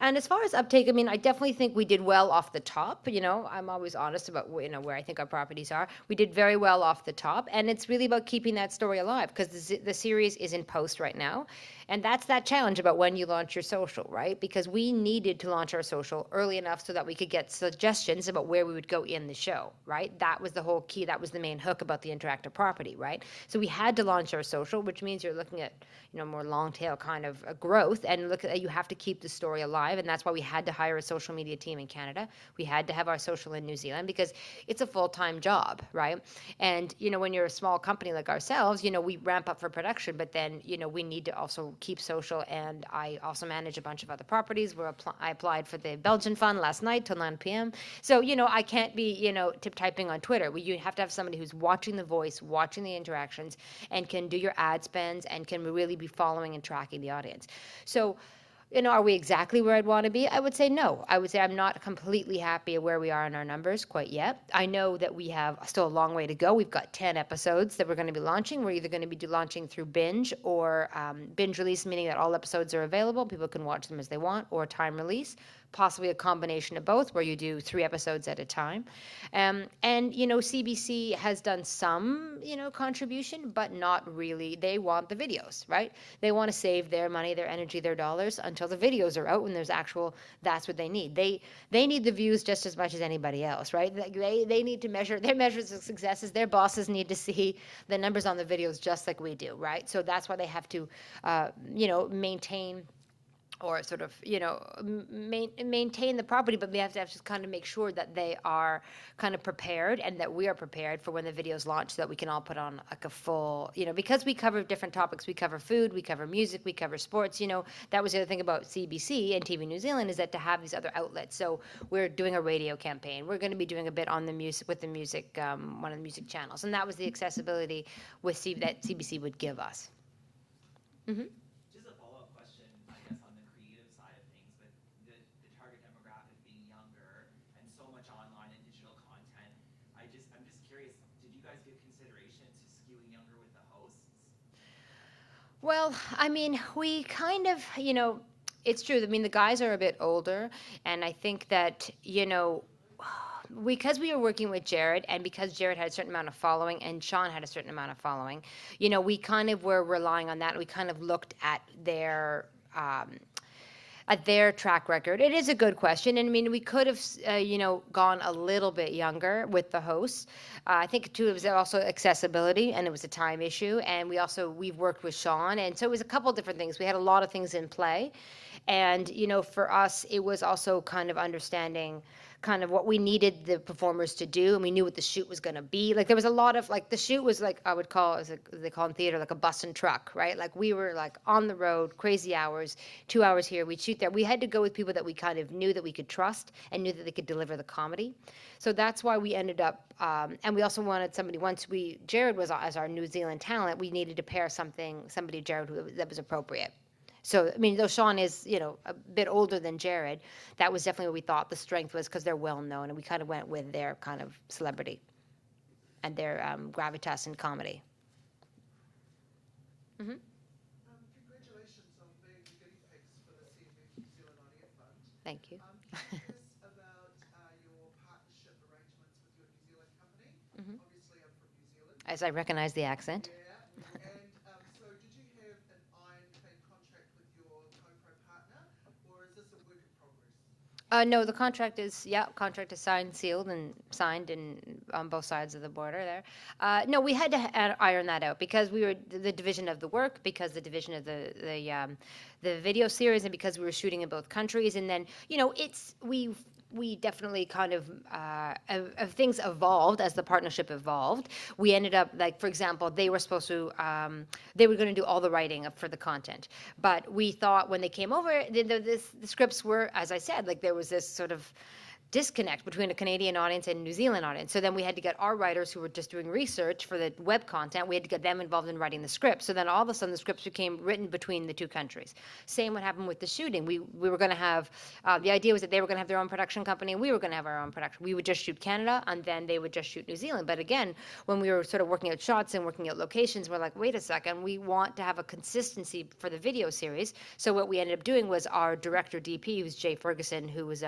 And as far as uptake, I mean, I definitely think we did well off the top. You know, I'm always honest about, you know, where I think our properties are. We did very well off the top, and it's really about keeping that story alive, because the series is in post right now, and that's that challenge about when you launch your social, right? Because we needed to launch our social early enough so that we could get suggestions about where we would go in the show, right? That was the whole key. That was the main hook about the interactive property, right? So we had to launch our social, which means you're looking at, you know, more long tail kind of growth, and you have to keep the story alive, and that's why we had to hire a social media team in Canada. We had to have our social in New Zealand, because it's a full-time job, right? And, you know, when you're a small company like ourselves, you know, we ramp up for production, but then, you know, we need to also keep social, and I also manage a bunch of other properties where I applied for the Belgian fund last night till 9 p.m. So, you know, I can't be, you know, typing on Twitter. You have to have somebody who's watching the voice, watching the interactions, and can do your ad spends, and can really be following and tracking the audience. So, you know, are we exactly where I'd want to be? I would say no. I would say I'm not completely happy where we are in our numbers quite yet. I know that we have still a long way to go. We've got 10 episodes that we're going to be launching. We're either going to be launching through binge or binge release, meaning that all episodes are available. People can watch them as they want, or time release. possibly a combination of both, where you do 3 episodes at a time. And CBC has done some contribution, but not really. They want the videos, right? They want to save their money, their energy, their dollars until the videos are out, when there's actual. That's what they need. They need the views just as much as anybody else, right? They need to measure their measures of successes. Their bosses need to see the numbers on the videos just like we do, right? So that's why they have to maintain, or sort of, maintain the property, but we have to just kind of make sure that they are kind of prepared, and that we are prepared for when the videos launch, so that we can all put on like a full, because we cover different topics. We cover food, we cover music, we cover sports. That was the other thing about CBC and TV New Zealand, is that to have these other outlets. So we're doing a radio campaign. We're going to be doing a bit on the music, with the music, one of the music channels. And that was the accessibility that CBC would give us. Mm-hmm. Just a follow-up question, I guess, on the creative side of things, with the target demographic being younger and so much online and digital content. I'm just curious, did you guys give consideration to skewing younger with the hosts? Well, I mean, we kind of, it's true. I mean, the guys are a bit older, and I think that, because we were working with Jarrod, and because Jarrod had a certain amount of following and Shaun had a certain amount of following, we kind of were relying on that. And we kind of looked at their track record. It is a good question. And I mean, we could have, gone a little bit younger with the hosts. I think too, it was also accessibility, and it was a time issue. And we've worked with Shaun. And so it was a couple different things. We had a lot of things in play. And, for us, it was also kind of understanding kind of what we needed the performers to do, and we knew what the shoot was going to be. Like, there was a lot of, like, the shoot was like, I would call, as they call in theater, like a bus and truck, right? Like, we were like on the road, crazy hours, 2 hours here, we'd shoot there. We had to go with people that we kind of knew that we could trust, and knew that they could deliver the comedy. So that's why we ended up, and we also wanted somebody, Jarrod was as our New Zealand talent, we needed to pair somebody Jarrod that was appropriate. So, I mean, though Shaun is, a bit older than Jarrod, that was definitely what we thought the strength was, because they're well known, and we kind of went with their kind of celebrity and their gravitas in comedy. Mm-hmm. Congratulations on being the guinea pigs for the CMF New Zealand Audio Fund. Thank you. Curious about your partnership arrangements with your New Zealand company. Mm-hmm. Obviously, I'm from New Zealand. As I recognize the accent. Yeah. And so did you have an ironclad contract with your co-pro partner, or is this a work in progress? No, the contract is signed, sealed, and signed on both sides of the border there. No, we had to iron that out, because we were the division of the work, because the division of the video series, and because we were shooting in both countries. And then, we definitely kind of things evolved as the partnership evolved. We ended up, like, for example, they were supposed to, they were going to do all the writing for the content. But we thought when they came over, the scripts were, as I said, like, there was this sort of disconnect between a Canadian audience and a New Zealand audience. So then we had to get our writers who were just doing research for the web content, we had to get them involved in writing the script. So then all of a sudden the scripts became written between the two countries. Same what happened with the shooting. We were going to have, the idea was that they were going to have their own production company, and we were going to have our own production. We would just shoot Canada, and then they would just shoot New Zealand. But again, when we were sort of working out shots and working out locations, we're like, wait a second, we want to have a consistency for the video series. So what we ended up doing was our director DP, who's Jay Ferguson, who was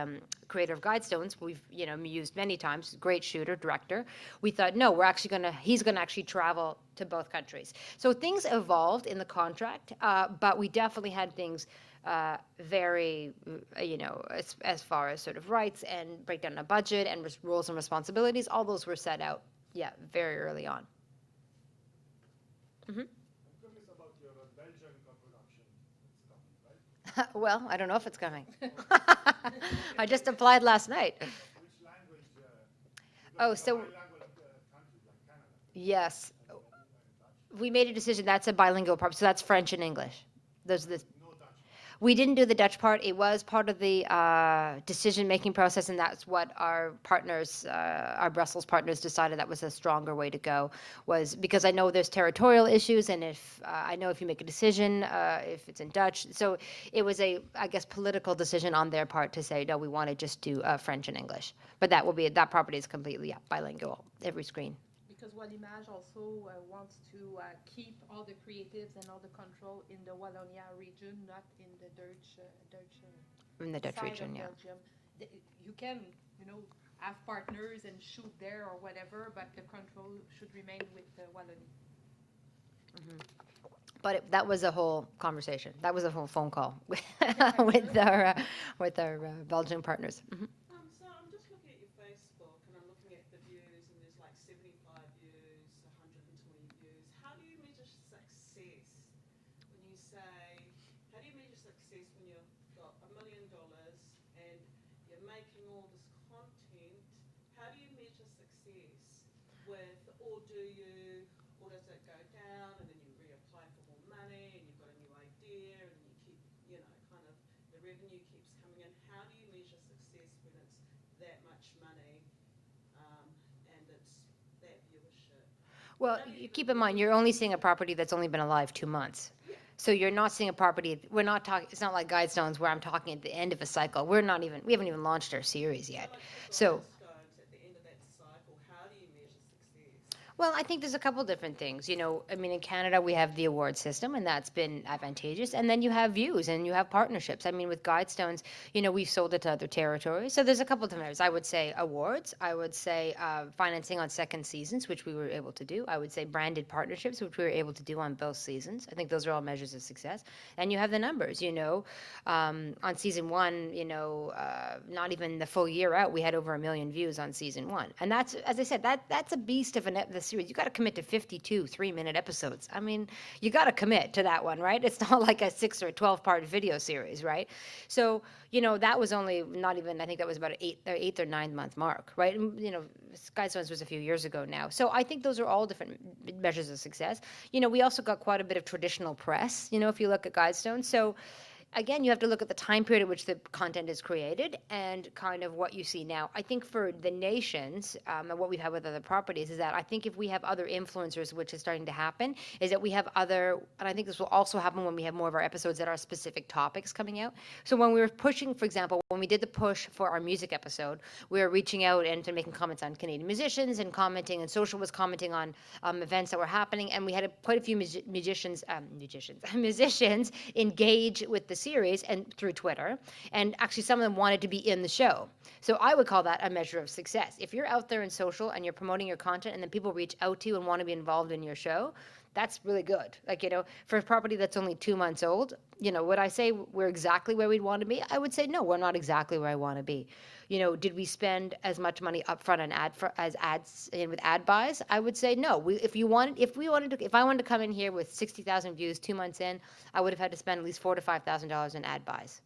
creator of Guidestones, we've used many times, great shooter, director. We thought, no, he's gonna actually travel to both countries. So things evolved in the contract, but we definitely had things very, as far as sort of rights and breakdown of budget and roles and responsibilities, all those were set out, very early on. Mm-hmm. Well, I don't know if it's coming. I just applied last night. Yes. We made a decision. That's a bilingual part, so that's French and English. We didn't do the Dutch part. It was part of the decision-making process, and that's what our partners, our Brussels partners, decided that was a stronger way to go, was because I know there's territorial issues, and I know if you make a decision, if it's in Dutch. So it was I guess, political decision on their part to say, no, we want to just do French and English. But that property is completely bilingual, every screen. Because Walimage also wants to keep all the creatives and all the control in the Wallonia region, not in the Dutch. in the Dutch side region, of yeah. Belgium. You can, have partners and shoot there or whatever, but the control should remain with Wallonie. But that was a whole conversation. That was a whole phone call with our Belgian partners. So I'm just looking at your Facebook and I'm looking at the views and there's like 75 views, 120 views. How do you measure success when you say, how do you measure success when you've got $1 million and you're making all this content? How do you measure success with, or does it go down and then you reapply for more money and you've got a new idea and you keep, kind of the revenue keeps coming in? How do you measure success when it's that much money and it's that viewership? Well, you keep in mind, you're only seeing a property that's only been alive 2 months. So you're not seeing a property, we're not talking, it's not like Guidestones where I'm talking at the end of a cycle. We haven't even launched our series yet. So, At the end of that cycle, how do you measure success? well, I think there's a couple different things. In Canada, we have the award system, and that's been advantageous. And then you have views and you have partnerships. With Guidestones, we've sold it to other territories. So there's a couple different areas. I would say awards. I would say financing on second seasons, which we were able to do. I would say branded partnerships, which we were able to do on both seasons. I think those are all measures of success. And you have the numbers, on season 1, not even the full year out, we had over 1 million views on season 1. And that's, as I said, that's a beast of the series. You got to commit to 52 3-minute episodes. You got to commit to that one, right? It's not like a 6 or 12-part video series, right? So, that was only not even, I think that was about an 8th or 9th month mark, right? And, Skystones was a few years ago now. So I think those are all different measures of success. We also got quite a bit of traditional press, if you look at Guidestones. So again, you have to look at the time period at which the content is created and kind of what you see now. I think for the nations, and what we've had with other properties, is that I think if we have other influencers, which is starting to happen, is that we have other, and I think this will also happen when we have more of our episodes that are specific topics coming out. So when we were pushing, for example, when we did the push for our music episode, we were reaching out and making comments on Canadian musicians and commenting, and Social was commenting on events that were happening, and we had quite a few musicians engage with the series and through Twitter, and actually some of them wanted to be in the show. So I would call that a measure of success. If you're out there in social and you're promoting your content and then people reach out to you and want to be involved in your show, that's really good. For a property that's only 2 months old, would I say we're exactly where we'd want to be? I would say no, we're not exactly where I want to be. Did we spend as much money upfront on ads with ad buys? I would say no. If I wanted to come in here with 60,000 views 2 months in, I would have had to spend at least $4,000 to $5,000 in ad buys.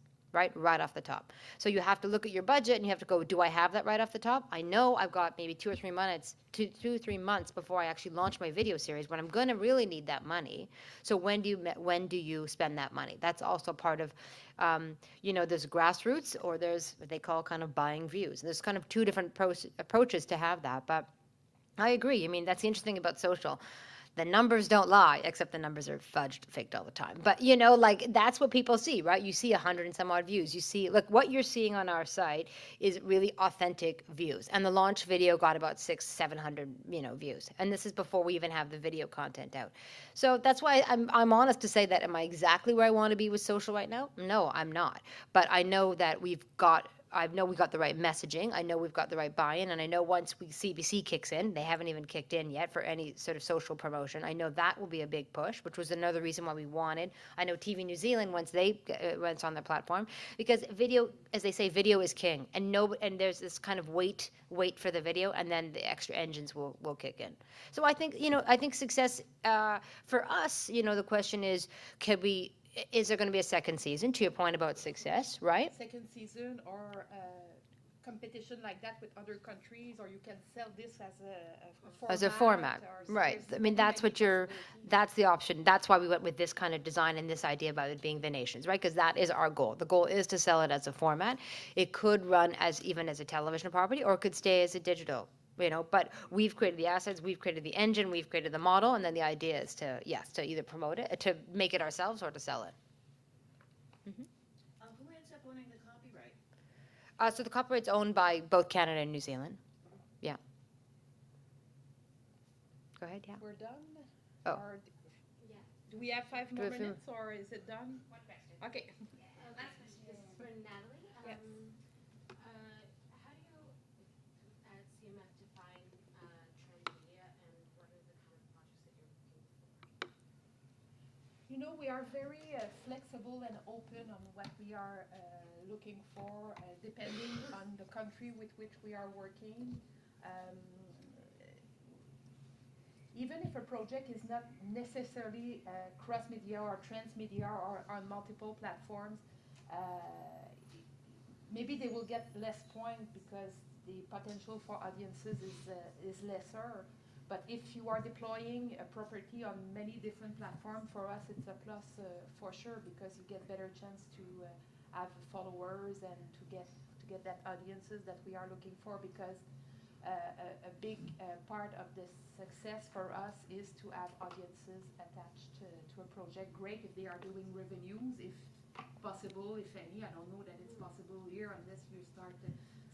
Right off the top. So you have to look at your budget and you have to go, do I have that right off the top? I know I've got maybe 2 or 3 months before I actually launch my video series when I'm going to really need that money. So when do you spend that money? That's also part of, there's grassroots, or there's what they call kind of buying views. There's kind of 2 different approaches to have that. But I agree. That's the interesting about social. The numbers don't lie, except the numbers are fudged, faked all the time. But, that's what people see, right? You see 100 and some odd views. You see, what you're seeing on our site is really authentic views. And the launch video got about 600-700, views. And this is before we even have the video content out. So that's why I'm honest to say that, am I exactly where I want to be with social right now? No, I'm not. But I know that we got the right messaging. I know we've got the right buy-in, and I know once CBC kicks in, they haven't even kicked in yet for any sort of social promotion. I know that will be a big push, which was another reason why we wanted. I know TV New Zealand once they went on their platform, because video, as they say, video is king, and there's this kind of wait for the video, and then the extra engines will kick in. So I think success for us. The question is, is there going to be a second season, to your point about success, right? Second season or competition like that with other countries, or you can sell this as a format. Right. That's the option. That's why we went with this kind of design and this idea about it being the nations, right? Because that is our goal. The goal is to sell it as a format. It could run even as a television property, or it could stay as a digital. But we've created the assets, we've created the engine, we've created the model, and then the idea is to either promote it, to make it ourselves, or to sell it. Who ends up owning the copyright? So the copyright's owned by both Canada and New Zealand. Yeah. Go ahead, yeah. We're done? Oh. Or do we have 5 more minutes, or is it done? One question. Okay. Last question is for Natalie. Yes. How do you, at CMF, define trend media, and what are the kind of projects that you're looking for? You know, we are very flexible and open on what we are looking for, depending on the country with which we are working. Even if a project is not necessarily cross-media or transmedia or on multiple platforms, maybe they will get less points because the potential for audiences is lesser. But if you are deploying a property on many different platforms, for us it's a plus for sure, because you get better chance to have followers and to get that audiences that we are looking for, because a big part of the success for us is to have audiences attached to a project. Great if they are doing revenues, if possible, if any. I don't know that it's possible here unless you start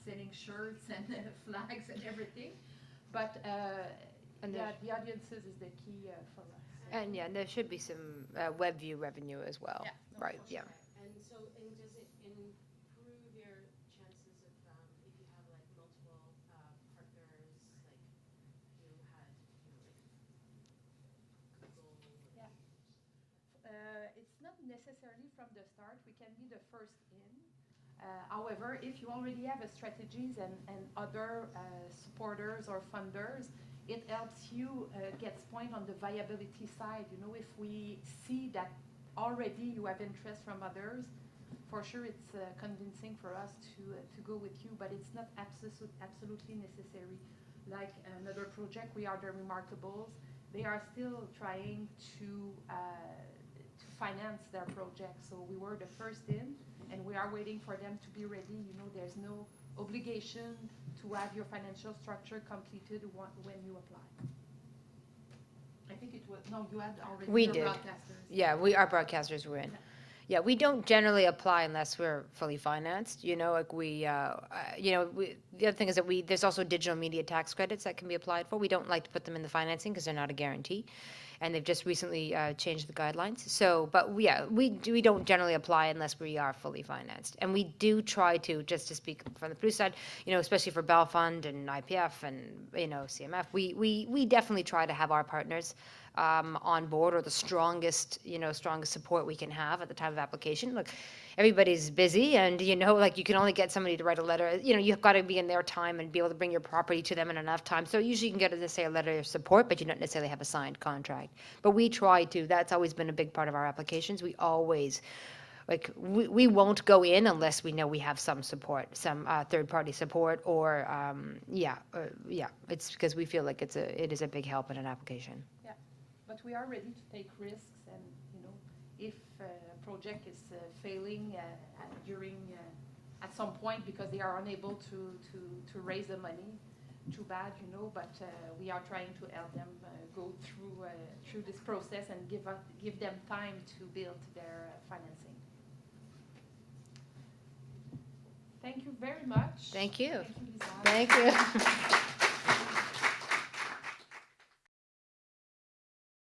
selling shirts and flags and everything. But yeah, the audiences is the key for us. And yeah, there should be some web view revenue as well. Yeah, no, right, for yeah. sure. And so, and does it improve your chances of, if you have like multiple partners, like you had, like Google? Yeah. It's not necessarily from the start. We can be the first in. However, if you already have a strategies and other supporters or funders, it helps you get point on the viability side. You know, if we see that already you have interest from others, for sure it's convincing for us to go with you, but it's not absolutely necessary. Like another project, We Are the Remarkables, they are still trying to finance their project. So we were the first in, and we are waiting for them to be ready. You know, there's no obligation to have your financial structure completed when you apply. I think it was, no, you had already We your did. broadcasters. Yeah, our broadcasters were in. Yeah, we don't generally apply unless we're fully financed. You know, like the other thing is that there's also digital media tax credits that can be applied for. We don't like to put them in the financing because they're not a guarantee, and they've just recently changed the guidelines. So, but yeah, we don't generally apply unless we are fully financed, and we do try to, just to speak from the producer side, you know, especially for Bell Fund and IPF and CMF, we definitely try to have our partners on board, or the strongest support we can have at the time of application. Look, everybody's busy, and like you can only get somebody to write a letter. You've got to be in their time and be able to bring your property to them in enough time. So usually you can get, let's say, a letter of support, but you don't necessarily have a signed contract. But we try to. That's always been a big part of our applications. We always, we won't go in unless we know we have some support, some third-party support, or it's because we feel like it is a big help in an application. Yeah, but we are ready to take risks, and if a project is failing during at some point because they are unable to raise the money, too bad, but we are trying to help them go through this process and give them time to build their financing. Thank you very much. Thank you. Thank you, Lisa. Thank you.